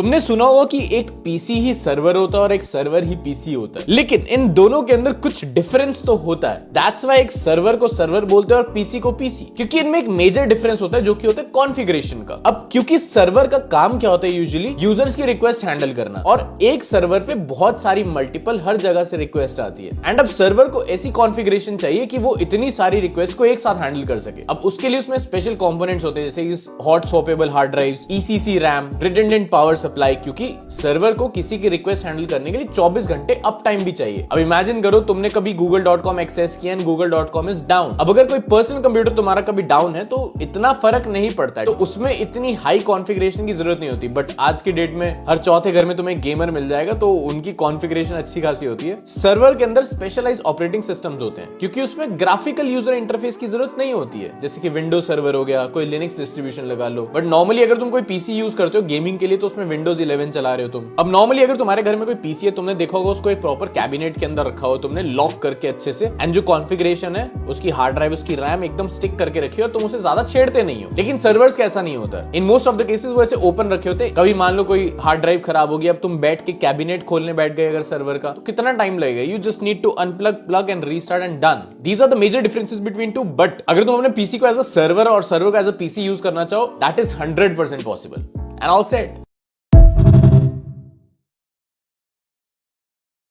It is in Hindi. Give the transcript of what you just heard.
तुमने सुना होगा कि एक पीसी ही सर्वर होता है और एक सर्वर ही पीसी होता है, लेकिन इन दोनों के अंदर कुछ डिफरेंस तो होता है। दैट्स व्हाई एक सर्वर को सर्वर बोलते हैं और पीसी को पीसी, क्योंकि इनमें एक मेजर डिफरेंस होता है जो कि होता है कॉन्फ़िगरेशन का। अब क्योंकि सर्वर का काम क्या होता है, यूजुअली यूजर्स की रिक्वेस्ट हैंडल करना, और एक सर्वर पे बहुत सारी मल्टीपल हर जगह से रिक्वेस्ट आती है। एंड अब सर्वर को ऐसी कॉन्फ़िगरेशन चाहिए कि वो इतनी सारी रिक्वेस्ट को एक साथ हैंडल कर सके। अब उसके लिए उसमें स्पेशल कंपोनेंट्स होते हैं, जैसे hot swappable hard drives, ECC RAM, redundant power supply, क्योंकि सर्वर को किसी की रिक्वेस्ट हैंडल करने के लिए 24 घंटे अप टाइम भी चाहिए। अब इमेजिन करो तुमने कभी google.com एक्सेस किया एंड google.com इज डाउन। अब अगर कोई पर्सनल कंप्यूटर तुम्हारा कभी डाउन है तो इतना फर्क नहीं पड़ता है, तो उसमें इतनी हाई कॉन्फ़िगरेशन की जरूरत नहीं होती। बट आज की डेट में हर चौथे घर में तुम्हें गेमर मिल जाएगा, तो उनकी कॉन्फ़िगरेशन अच्छी खासी होती है। सर्वर के अंदर स्पेशलाइज्ड ऑपरेटिंग सिस्टम्स होते हैं, क्योंकि उसमें ग्राफिकल यूजर इंटरफेस की जरूरत नहीं होती है, जैसे कि विंडोज सर्वर हो गया, कोई लिनक्स डिस्ट्रीब्यूशन लगा लो। बट नॉर्मली अगर तुम कोई पीसी यूज करते हो गेमिंग के लिए, तो उसमें विंडोज 11 चला रहे हो तुम। अब नॉर्मली अगर तुम्हारे घर में कोई पीसी है, तुमने देखा होगा उसको एक प्रॉपर कैबिनेट के अंदर रखा हो तुमने, लॉक करके अच्छे से, एंड जो कॉन्फ़िगरेशन है उसकी हार्ड ड्राइव, उसकी रैम एकदम स्टिक करके रखी हो और तुम उसे ज्यादा छेड़ते नहीं हो। लेकिन सर्वर्स का ऐसा नहीं होता। In most of the cases वो ऐसे ओपन रखे होते। कभी मान लो कोई हार्ड ड्राइव खराब हो गई, अब तुम बैठ के कैबिनेट खोलने बैठ गए अगर सर्वर का, तो कितना टाइम लगेगा? You just need to unplug, plug and restart and done. These are the major differences between two. But अगर तुम अपने पीसी को एज अ सर्वर और सर्वर को एज अ पीसी यूज करना चाहो, that is 100% possible and all set.